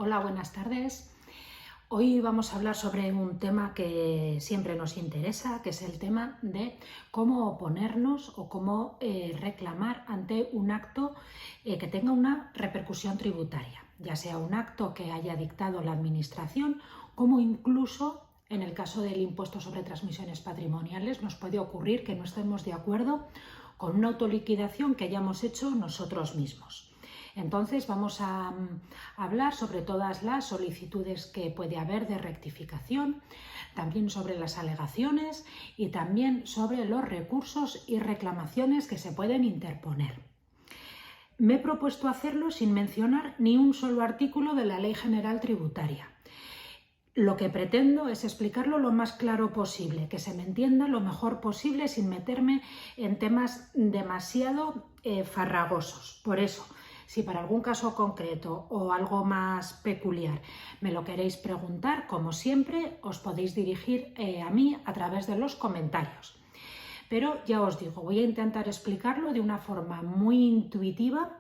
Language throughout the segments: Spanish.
Hola, buenas tardes. Hoy vamos a hablar sobre un tema que siempre nos interesa, que es el tema de cómo oponernos o cómo reclamar ante un acto que tenga una repercusión tributaria, ya sea un acto que haya dictado la Administración, como incluso en el caso del impuesto sobre transmisiones patrimoniales nos puede ocurrir que no estemos de acuerdo con una autoliquidación que hayamos hecho nosotros mismos. Entonces vamos a hablar sobre todas las solicitudes que puede haber de rectificación, también sobre las alegaciones y también sobre los recursos y reclamaciones que se pueden interponer. Me he propuesto hacerlo sin mencionar ni un solo artículo de la Ley General Tributaria. Lo que pretendo es explicarlo lo más claro posible, que se me entienda lo mejor posible sin meterme en temas demasiado farragosos. Por eso, si para algún caso concreto o algo más peculiar me lo queréis preguntar, como siempre, os podéis dirigir a mí a través de los comentarios. Pero ya os digo, voy a intentar explicarlo de una forma muy intuitiva,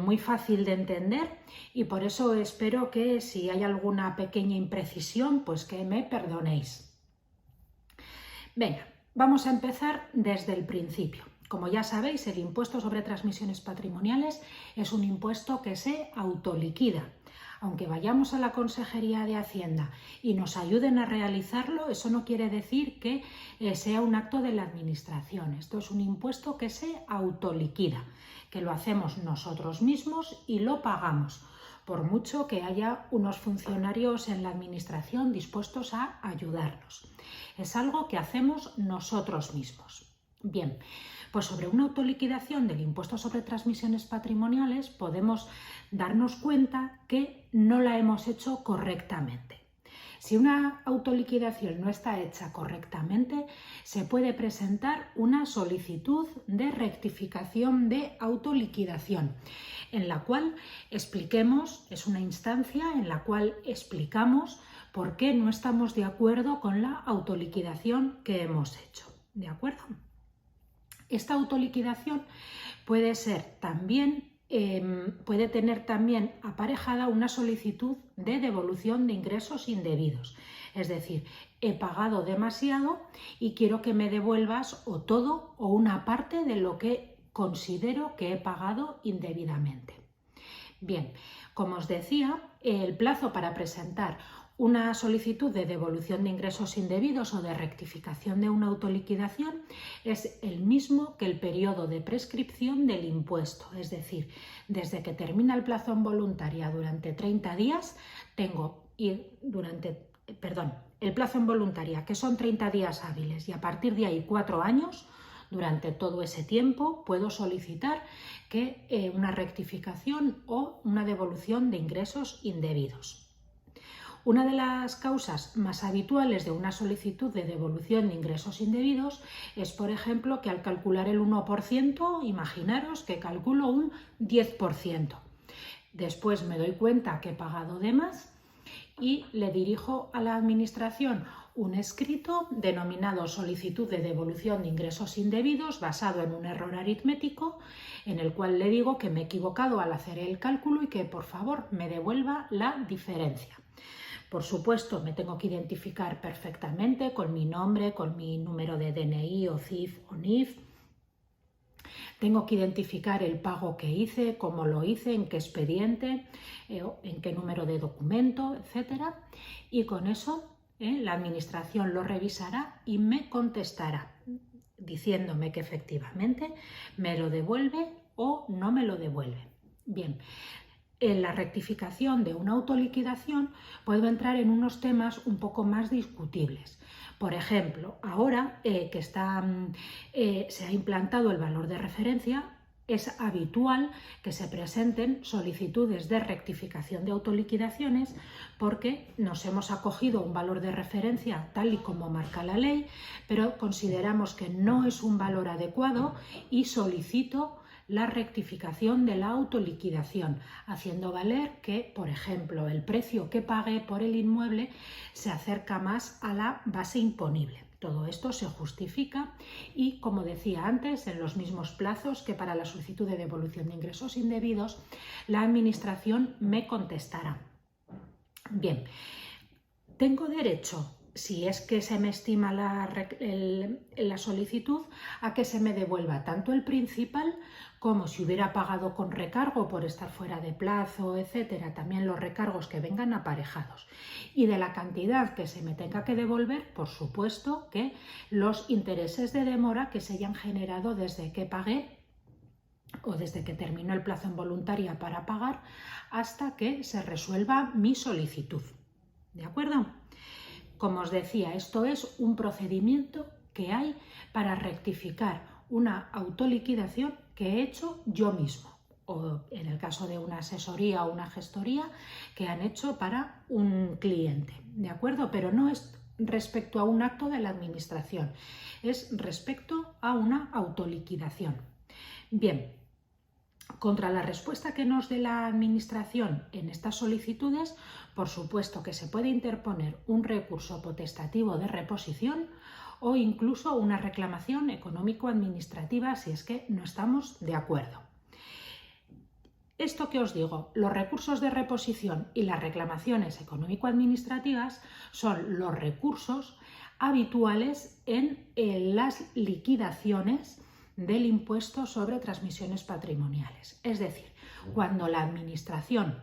muy fácil de entender, y por eso espero que si hay alguna pequeña imprecisión, pues que me perdonéis. Venga, vamos a empezar desde el principio. Como ya sabéis, el impuesto sobre transmisiones patrimoniales es un impuesto que se autoliquida. Aunque vayamos a la Consejería de Hacienda y nos ayuden a realizarlo, eso no quiere decir que sea un acto de la Administración. Esto es un impuesto que se autoliquida, que lo hacemos nosotros mismos y lo pagamos, por mucho que haya unos funcionarios en la Administración dispuestos a ayudarnos. Es algo que hacemos nosotros mismos. Bien, pues sobre una autoliquidación del impuesto sobre transmisiones patrimoniales podemos darnos cuenta que no la hemos hecho correctamente. Si una autoliquidación no está hecha correctamente, se puede presentar una solicitud de rectificación de autoliquidación, en la cual expliquemos, es una instancia en la cual explicamos por qué no estamos de acuerdo con la autoliquidación que hemos hecho. ¿De acuerdo? Esta autoliquidación puede tener también aparejada una solicitud de devolución de ingresos indebidos. Es decir, he pagado demasiado y quiero que me devuelvas o todo o una parte de lo que considero que he pagado indebidamente. Bien, como os decía, el plazo para presentar una solicitud de devolución de ingresos indebidos o de rectificación de una autoliquidación es el mismo que el periodo de prescripción del impuesto, es decir, desde que termina el plazo en voluntaria durante 30 días, el plazo en voluntaria, que son 30 días hábiles, y a partir de ahí 4 años, durante todo ese tiempo puedo solicitar una rectificación o una devolución de ingresos indebidos. Una de las causas más habituales de una solicitud de devolución de ingresos indebidos es, por ejemplo, que al calcular el 1%, imaginaros que calculo un 10%. Después me doy cuenta que he pagado de más y le dirijo a la Administración un escrito denominado solicitud de devolución de ingresos indebidos basado en un error aritmético, en el cual le digo que me he equivocado al hacer el cálculo y que por favor me devuelva la diferencia. Por supuesto, me tengo que identificar perfectamente con mi nombre, con mi número de DNI o CIF o NIF. Tengo que identificar el pago que hice, cómo lo hice, en qué expediente, en qué número de documento, etc. Y con eso la Administración lo revisará y me contestará diciéndome que efectivamente me lo devuelve o no me lo devuelve. Bien. En la rectificación de una autoliquidación puedo entrar en unos temas un poco más discutibles. Por ejemplo, ahora que se ha implantado el valor de referencia, es habitual que se presenten solicitudes de rectificación de autoliquidaciones porque nos hemos acogido a un valor de referencia tal y como marca la ley, pero consideramos que no es un valor adecuado y solicito la rectificación de la autoliquidación, haciendo valer que, por ejemplo, el precio que pagué por el inmueble se acerca más a la base imponible. Todo esto se justifica y, como decía antes, en los mismos plazos que para la solicitud de devolución de ingresos indebidos, la Administración me contestará. Bien, tengo derecho, si es que se me estima la solicitud, a que se me devuelva tanto el principal como si hubiera pagado con recargo por estar fuera de plazo, etcétera, también los recargos que vengan aparejados. Y de la cantidad que se me tenga que devolver, por supuesto que los intereses de demora que se hayan generado desde que pagué o desde que terminó el plazo en voluntaria para pagar hasta que se resuelva mi solicitud. ¿De acuerdo? Como os decía, esto es un procedimiento que hay para rectificar una autoliquidación que he hecho yo mismo, o en el caso de una asesoría o una gestoría que han hecho para un cliente, ¿de acuerdo? Pero no es respecto a un acto de la administración, es respecto a una autoliquidación. Bien, contra la respuesta que nos dé la Administración en estas solicitudes, por supuesto que se puede interponer un recurso potestativo de reposición o incluso una reclamación económico-administrativa si es que no estamos de acuerdo. Esto que os digo, los recursos de reposición y las reclamaciones económico-administrativas son los recursos habituales en las liquidaciones del impuesto sobre transmisiones patrimoniales. Es decir, cuando la Administración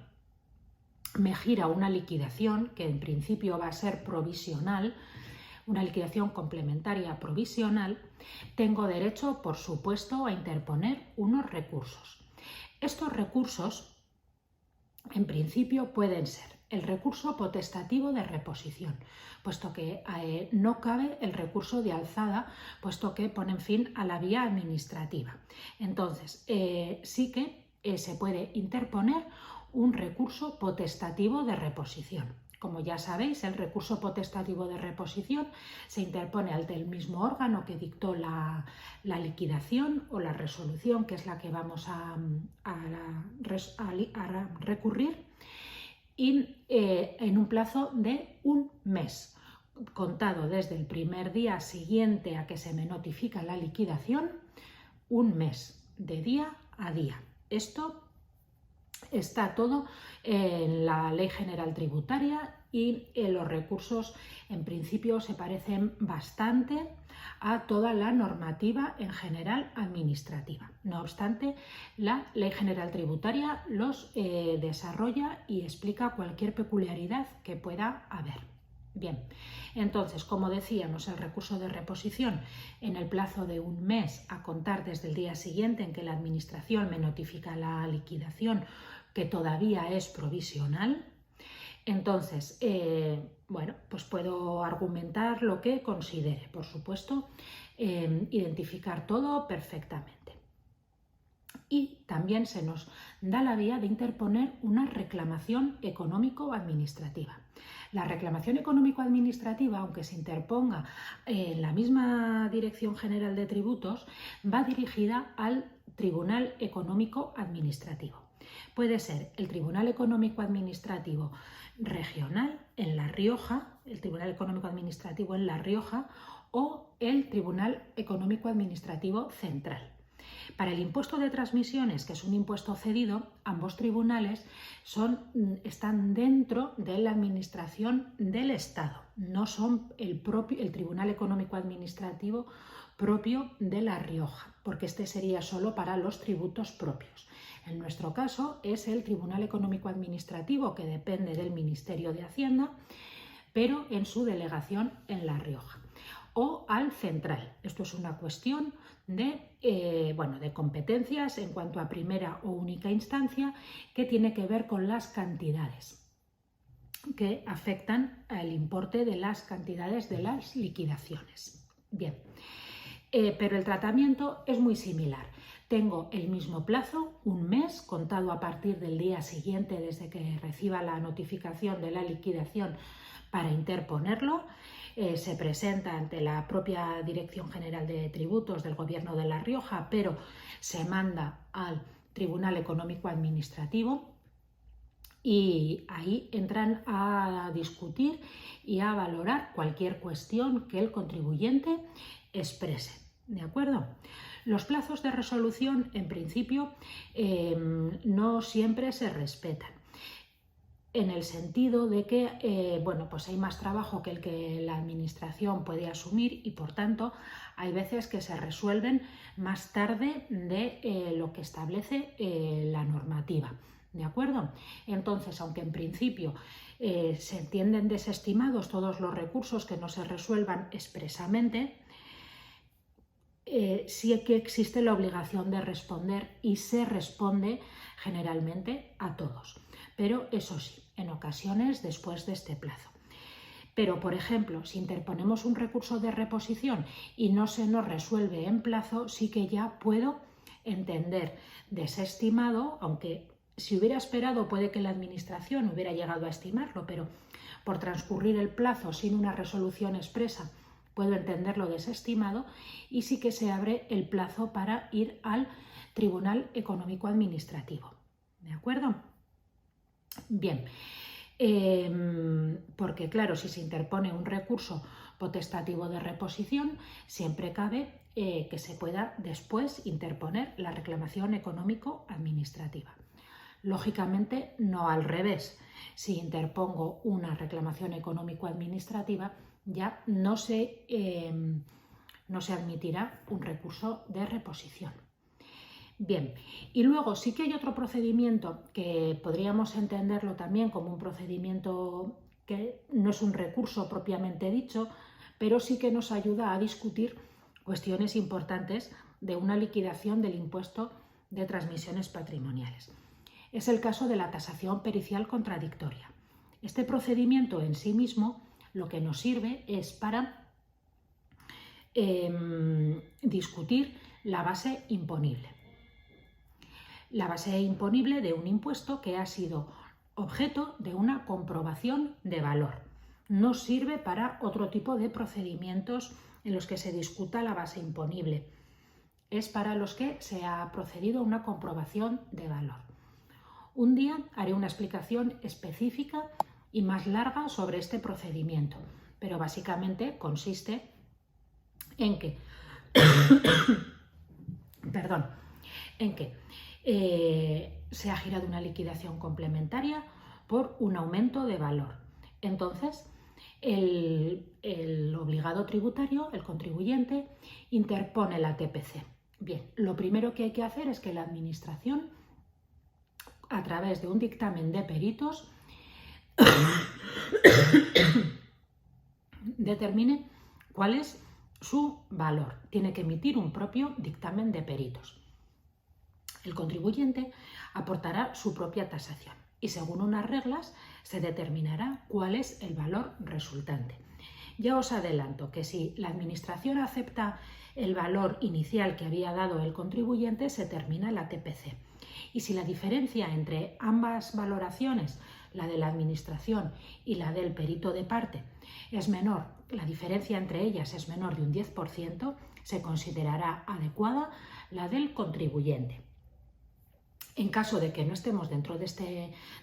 me gira una liquidación, que en principio va a ser provisional, una liquidación complementaria provisional, tengo derecho, por supuesto, a interponer unos recursos. Estos recursos, en principio, pueden ser el recurso potestativo de reposición, puesto que no cabe el recurso de alzada, puesto que ponen fin a la vía administrativa. Entonces, sí que se puede interponer un recurso potestativo de reposición. Como ya sabéis, el recurso potestativo de reposición se interpone ante el mismo órgano que dictó la liquidación o la resolución, que es la que vamos a recurrir, y en un plazo de un mes, contado desde el primer día siguiente a que se me notifica la liquidación, un mes de día a día. Esto está todo en la Ley General Tributaria y los recursos en principio se parecen bastante a toda la normativa en general administrativa. No obstante, la Ley General Tributaria los desarrolla y explica cualquier peculiaridad que pueda haber. Bien, entonces, como decíamos, el recurso de reposición en el plazo de un mes a contar desde el día siguiente en que la Administración me notifica la liquidación, que todavía es provisional. Entonces, bueno, pues puedo argumentar lo que considere, por supuesto, identificar todo perfectamente. Y también se nos da la vía de interponer una reclamación económico-administrativa. La reclamación económico-administrativa, aunque se interponga en la misma Dirección General de Tributos, va dirigida al Tribunal Económico Administrativo. Puede ser el Tribunal Económico Administrativo Regional en La Rioja, el Tribunal Económico Administrativo en La Rioja o el Tribunal Económico Administrativo Central. Para el impuesto de transmisiones, que es un impuesto cedido, ambos tribunales están dentro de la administración del Estado, no son el Tribunal Económico Administrativo propio de La Rioja, porque este sería solo para los tributos propios. En nuestro caso es el Tribunal Económico Administrativo, que depende del Ministerio de Hacienda, pero en su delegación en La Rioja. O al central. Esto es una cuestión de competencias en cuanto a primera o única instancia, que tiene que ver con las cantidades que afectan al importe de las cantidades de las liquidaciones. Bien, pero el tratamiento es muy similar. Tengo el mismo plazo, un mes, contado a partir del día siguiente desde que reciba la notificación de la liquidación para interponerlo. Se presenta ante la propia Dirección General de Tributos del Gobierno de La Rioja, pero se manda al Tribunal Económico Administrativo y ahí entran a discutir y a valorar cualquier cuestión que el contribuyente exprese. ¿De acuerdo? Los plazos de resolución, en principio, no siempre se respetan. en el sentido de que bueno, pues hay más trabajo que el que la administración puede asumir y por tanto hay veces que se resuelven más tarde de lo que establece la normativa. ¿De acuerdo? Entonces, aunque en principio se entienden desestimados todos los recursos que no se resuelvan expresamente, sí que existe la obligación de responder y se responde generalmente a todos. Pero eso sí, en ocasiones después de este plazo. Pero, por ejemplo, si interponemos un recurso de reposición y no se nos resuelve en plazo, sí que ya puedo entender desestimado, aunque si hubiera esperado puede que la administración hubiera llegado a estimarlo, pero por transcurrir el plazo sin una resolución expresa puedo entenderlo desestimado y sí que se abre el plazo para ir al Tribunal Económico Administrativo. ¿De acuerdo? Bien, porque claro, si se interpone un recurso potestativo de reposición, siempre cabe que se pueda después interponer la reclamación económico-administrativa. Lógicamente, no al revés. Si interpongo una reclamación económico-administrativa, ya no se admitirá un recurso de reposición. Bien, y luego sí que hay otro procedimiento que podríamos entenderlo también como un procedimiento que no es un recurso propiamente dicho, pero sí que nos ayuda a discutir cuestiones importantes de una liquidación del impuesto de transmisiones patrimoniales. Es el caso de la tasación pericial contradictoria. Este procedimiento en sí mismo lo que nos sirve es para discutir la base imponible. La base imponible de un impuesto que ha sido objeto de una comprobación de valor. No sirve para otro tipo de procedimientos en los que se discuta la base imponible. Es para los que se ha procedido a una comprobación de valor. Un día haré una explicación específica y más larga sobre este procedimiento, pero básicamente consiste en que, se ha girado una liquidación complementaria por un aumento de valor. Entonces, el obligado tributario, el contribuyente, interpone la TPC. Bien, lo primero que hay que hacer es que la administración, a través de un dictamen de peritos, determine cuál es su valor. Tiene que emitir un propio dictamen de peritos. El contribuyente aportará su propia tasación y según unas reglas se determinará cuál es el valor resultante. Ya os adelanto que si la administración acepta el valor inicial que había dado el contribuyente, se termina la TPC. Y si la diferencia entre ambas valoraciones, la de la administración y la del perito de parte, es menor, la diferencia entre ellas es menor de un 10%, se considerará adecuada la del contribuyente. En caso de que no estemos dentro de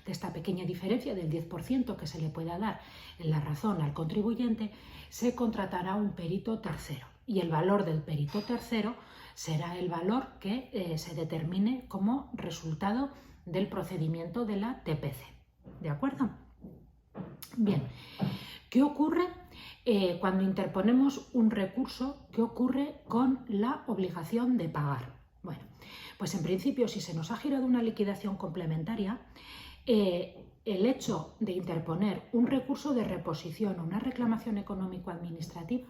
esta pequeña diferencia del 10% que se le pueda dar en la razón al contribuyente, se contratará un perito tercero y el valor del perito tercero será el valor que se determine como resultado del procedimiento de la TPC. ¿De acuerdo? Bien, ¿qué ocurre cuando interponemos un recurso? ¿Qué ocurre con la obligación de pagar? Bueno, pues en principio, si se nos ha girado una liquidación complementaria, el hecho de interponer un recurso de reposición o una reclamación económico-administrativa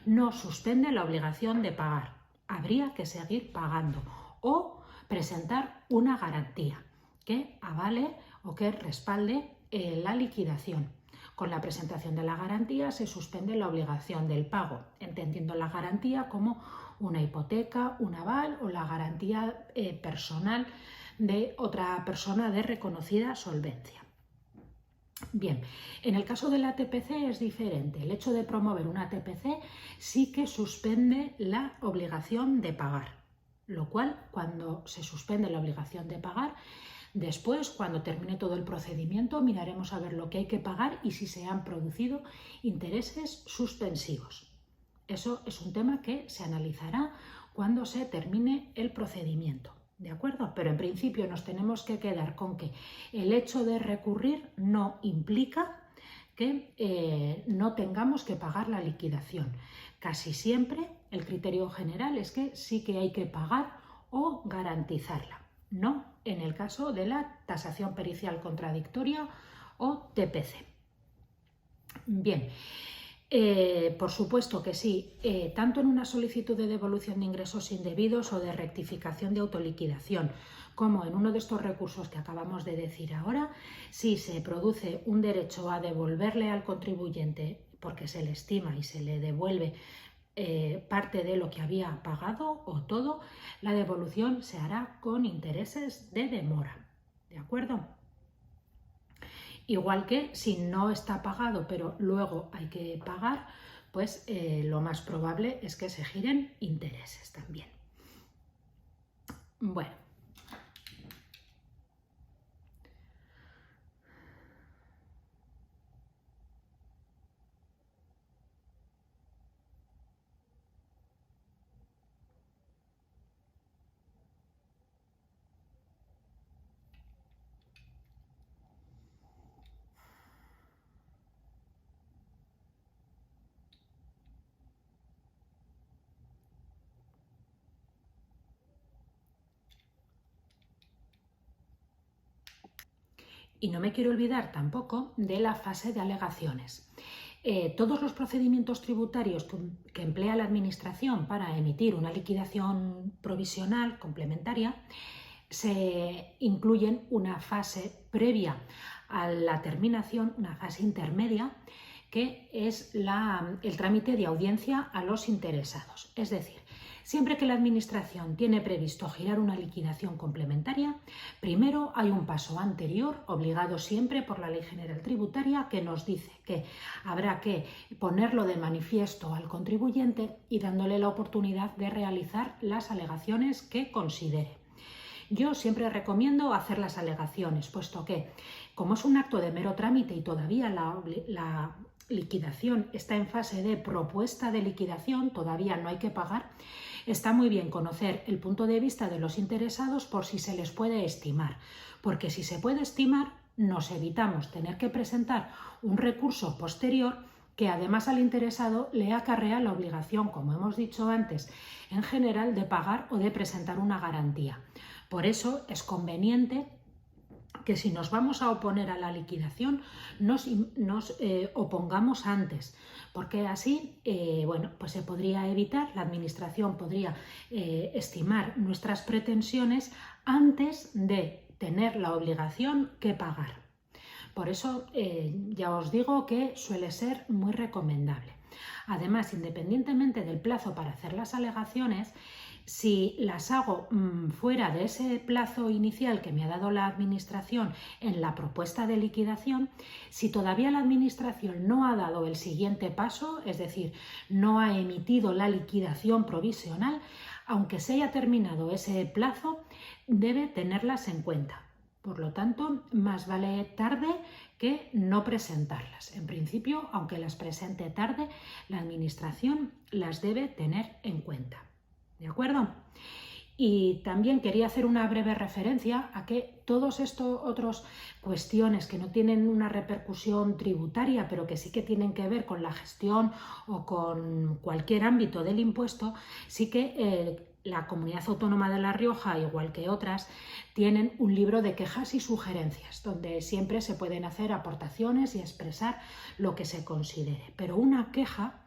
no suspende la obligación de pagar. Habría que seguir pagando o presentar una garantía que avale o que respalde la liquidación. Con la presentación de la garantía se suspende la obligación del pago, entendiendo la garantía como una hipoteca, un aval o la garantía personal de otra persona de reconocida solvencia. Bien, en el caso de la TPC es diferente. El hecho de promover una TPC sí que suspende la obligación de pagar, lo cual, cuando se suspende la obligación de pagar, después, cuando termine todo el procedimiento, miraremos a ver lo que hay que pagar y si se han producido intereses suspensivos. Eso es un tema que se analizará cuando se termine el procedimiento. ¿De acuerdo? Pero en principio nos tenemos que quedar con que el hecho de recurrir no implica que no tengamos que pagar la liquidación. Casi siempre el criterio general es que sí que hay que pagar o garantizarla, no en el caso de la tasación pericial contradictoria o TPC. Bien, por supuesto que sí, tanto en una solicitud de devolución de ingresos indebidos o de rectificación de autoliquidación, como en uno de estos recursos que acabamos de decir ahora, si se produce un derecho a devolverle al contribuyente porque se le estima y se le devuelve parte de lo que había pagado o todo, la devolución se hará con intereses de demora. ¿De acuerdo? Igual que si no está pagado pero luego hay que pagar, pues lo más probable es que se giren intereses también. Bueno. Y no me quiero olvidar tampoco de la fase de alegaciones. Todos los procedimientos tributarios que emplea la Administración para emitir una liquidación provisional complementaria se incluyen una fase previa a la terminación, una fase intermedia, que es el trámite de audiencia a los interesados. Es decir, siempre que la Administración tiene previsto girar una liquidación complementaria, primero hay un paso anterior, obligado siempre por la Ley General Tributaria, que nos dice que habrá que ponerlo de manifiesto al contribuyente y dándole la oportunidad de realizar las alegaciones que considere. Yo siempre recomiendo hacer las alegaciones, puesto que, como es un acto de mero trámite y todavía la liquidación está en fase de propuesta de liquidación, todavía no hay que pagar, está muy bien conocer el punto de vista de los interesados por si se les puede estimar, porque si se puede estimar nos evitamos tener que presentar un recurso posterior que además al interesado le acarrea la obligación, como hemos dicho antes, en general de pagar o de presentar una garantía. Por eso es conveniente que si nos vamos a oponer a la liquidación nos opongamos antes, porque así bueno, pues se podría evitar, la Administración podría estimar nuestras pretensiones antes de tener la obligación que pagar. Por eso ya os digo que suele ser muy recomendable. Además, independientemente del plazo para hacer las alegaciones, si las hago fuera de ese plazo inicial que me ha dado la Administración en la propuesta de liquidación, si todavía la Administración no ha dado el siguiente paso, es decir, no ha emitido la liquidación provisional, aunque se haya terminado ese plazo, debe tenerlas en cuenta. Por lo tanto, más vale tarde que no presentarlas. En principio, aunque las presente tarde, la Administración las debe tener en cuenta. ¿De acuerdo? Y también quería hacer una breve referencia a que todas estas otras cuestiones que no tienen una repercusión tributaria, pero que sí que tienen que ver con la gestión o con cualquier ámbito del impuesto, sí que la Comunidad Autónoma de La Rioja, igual que otras, tienen un libro de quejas y sugerencias, donde siempre se pueden hacer aportaciones y expresar lo que se considere. Pero una queja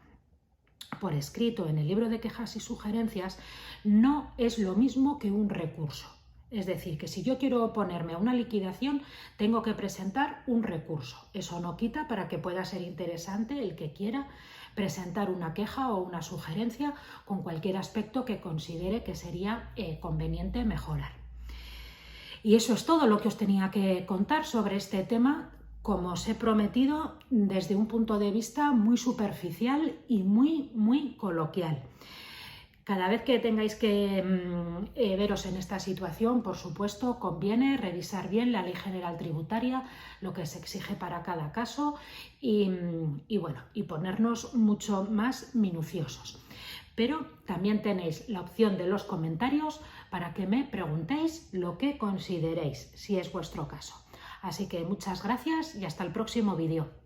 por escrito en el libro de quejas y sugerencias no es lo mismo que un recurso. Es decir, que si yo quiero oponerme a una liquidación, tengo que presentar un recurso. Eso no quita para que pueda ser interesante el que quiera presentar una queja o una sugerencia con cualquier aspecto que considere que sería conveniente mejorar. Y eso es todo lo que os tenía que contar sobre este tema, como os he prometido, desde un punto de vista muy superficial y muy coloquial. Cada vez que tengáis que veros en esta situación, por supuesto, conviene revisar bien la Ley General Tributaria, lo que se exige para cada caso y ponernos mucho más minuciosos. Pero también tenéis la opción de los comentarios para que me preguntéis lo que consideréis, si es vuestro caso. Así que muchas gracias y hasta el próximo vídeo.